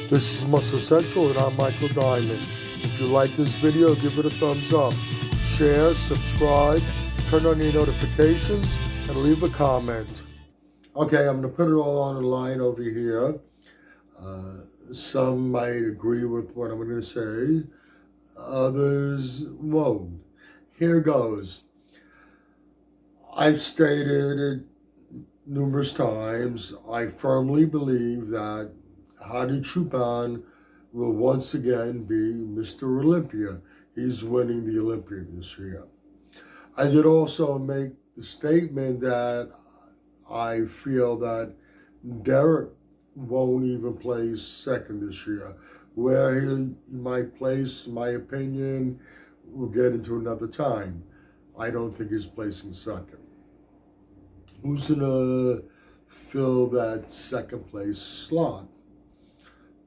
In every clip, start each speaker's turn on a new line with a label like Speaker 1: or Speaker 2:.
Speaker 1: This is Muscle Central and I'm Michael Diamond. If you like this video, give it a thumbs up. Share, subscribe, turn on your notifications, and leave a comment. Okay, I'm going to put it all on the line over here. Some might agree with what I'm going to say. Others won't. Here goes. I've stated it numerous times. I firmly believe that Hadi will once again be Mr. Olympia. He's winning the Olympia this year. I did also make the statement that I feel that Derek won't even place second this year. Where he might place, my opinion, we'll get into another time. I don't think he's placing second. Who's going to fill that second place slot?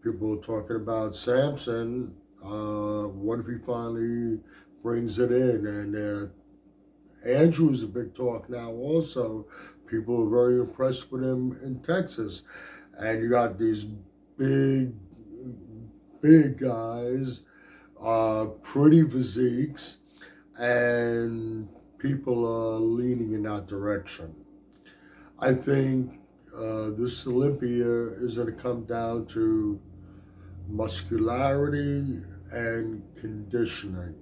Speaker 1: People are talking about Samson. What if he finally brings it in? And Andrew's a big talk now also. People are very impressed with him in Texas. And you got these big guys, pretty physiques, and people are leaning in that direction. I think this Olympia is going to come down to muscularity and conditioning.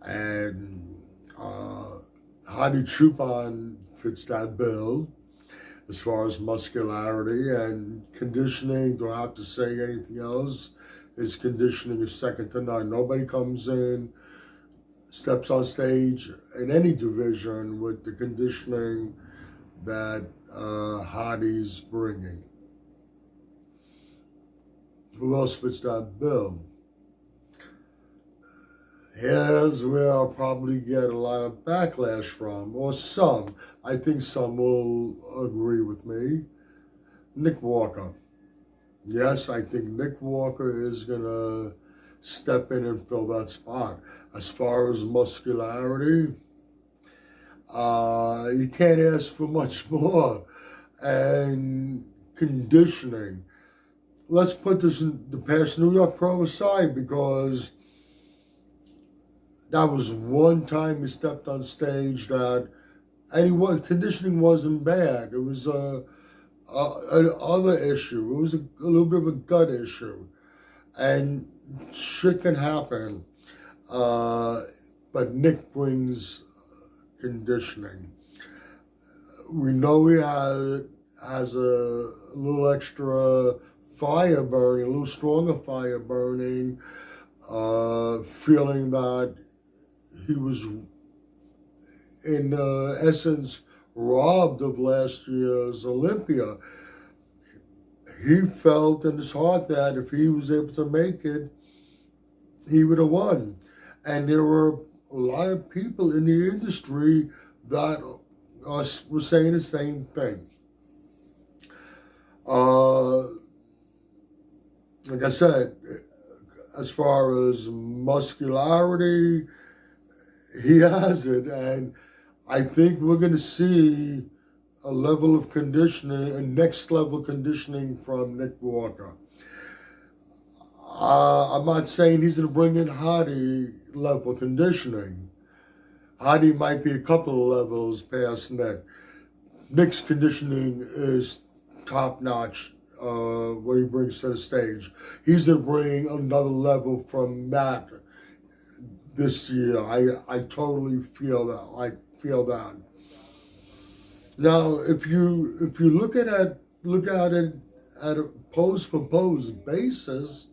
Speaker 1: And Hadi fits that bill as far as muscularity and conditioning. Do I have to say anything else? His conditioning is second to none. Nobody comes in, steps on stage in any division with the conditioning that Hadi's bringing. Who else fits that bill? Here's where I'll probably get a lot of backlash from, or some. I think some will agree with me. Nick Walker. Yes, I think Nick Walker is going to step in and fill that spot. As far as muscularity, you can't ask for much more. And conditioning. Let's put this in the past New York Pro aside, because that was one time he stepped on stage that, and conditioning wasn't bad. It was an other issue. It was a little bit of a gut issue. And shit can happen. But Nick brings conditioning. We know he has a little extra fire burning, a little stronger fire burning, feeling that he was, in essence, robbed of last year's Olympia. He felt in his heart that if he was able to make it, he would have won. And there were a lot of people in the industry that were saying the same thing. Like I said, as far as muscularity, he has it, and I think we're going to see a level of conditioning, a next level conditioning from Nick Walker. I'm not saying he's going to bring in Hadi level conditioning. Hadi might be a couple of levels past Nick. Nick's conditioning is top notch. What he brings to the stage. He's going to bring another level from Matt this year. I totally feel that. I feel that. Now, if you look at it at a pose for pose basis,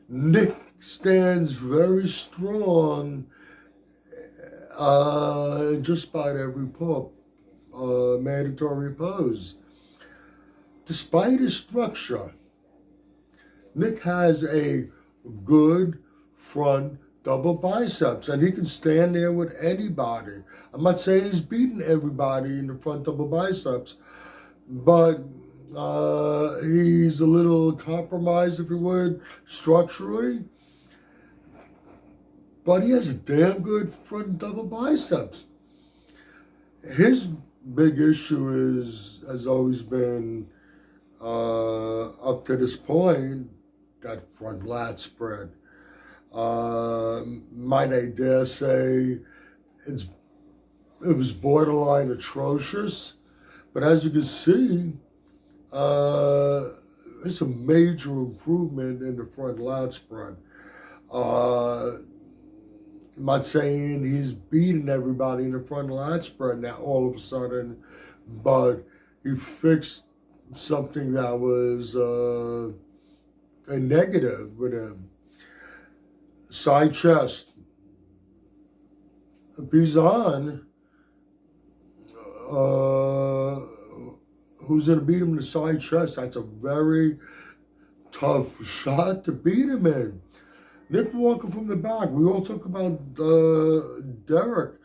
Speaker 1: Nick stands very strong in just about every mandatory pose. Despite his structure, Nick has a good front double biceps, and he can stand there with anybody. I'm not saying he's beating everybody in the front double biceps, but he's a little compromised, if you would, structurally. But he has a damn good front double biceps. His big issue has always been a up to this point, that front lat spread, might I dare say, it was borderline atrocious. But as you can see, it's a major improvement in the front lat spread. I'm not saying he's beating everybody in the front lat spread now all of a sudden, but he fixed something that was a negative with him. Side chest. If he's on, who's going to beat him in the side chest? That's a very tough shot to beat him in. Nick Walker from the back. We all talk about Derek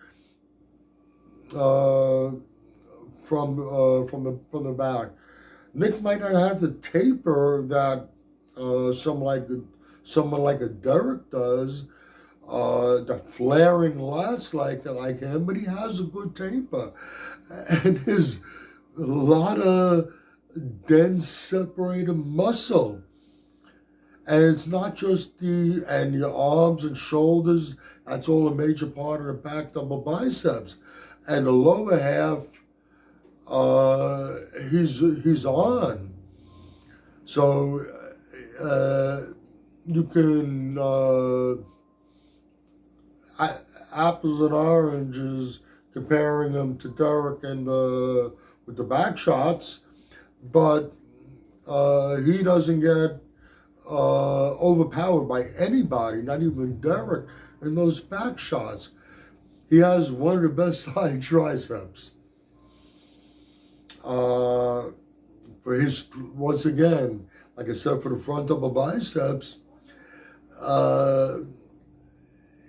Speaker 1: from the back. Nick might not have the taper that someone like a Derek does, the flaring lats like him, but he has a good taper, and there's a lot of dense separated muscle. And it's not just and your arms and shoulders, that's all a major part of the back double biceps. And the lower half, he's on. So you can, apples and oranges, comparing them to Derek and with the back shots, but he doesn't get overpowered by anybody, not even Derek, in those back shots. He has one of the best side triceps. For his, once again, like I said, for the front double biceps,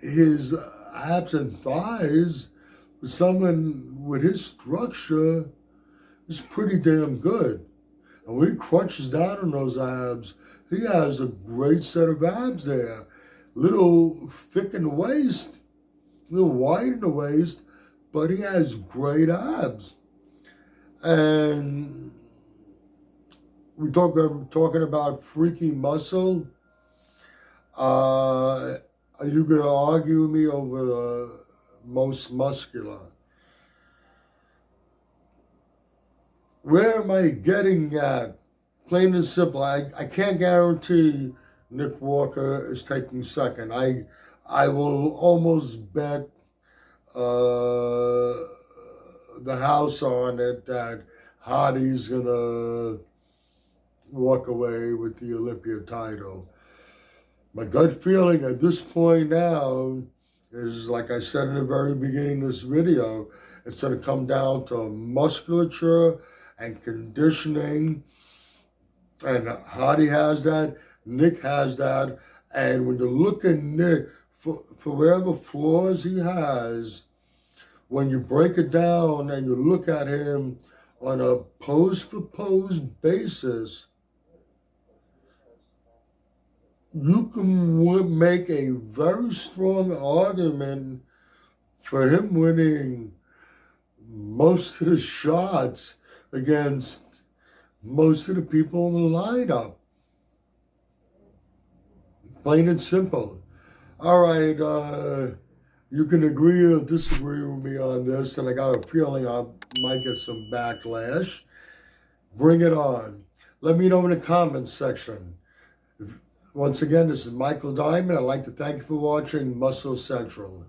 Speaker 1: his abs and thighs, for someone with his structure, is pretty damn good. And when he crunches down on those abs, he has a great set of abs there. Little thick in the waist, a little wide in the waist, but he has great abs. And we're talking about freaky muscle. Are you going to argue with me over the most muscular? Where am I getting at? Plain and simple, I can't guarantee Nick Walker is taking second. I will almost bet the house on it that Hadi's gonna walk away with the Olympia title. My gut feeling at this point now is, like I said in the very beginning of this video, it's gonna come down to musculature and conditioning. And Hadi has that, Nick has that, and when you look at Nick, for whatever flaws he has, when you break it down and you look at him on a pose-for-pose basis, you can make a very strong argument for him winning most of the shots against most of the people in the lineup. Plain and simple. All right, you can agree or disagree with me on this, and I got a feeling I might get some backlash. Bring it on. Let me know in the comments section. Once again, this is Michael Diamond. I'd like to thank you for watching Muscle Central.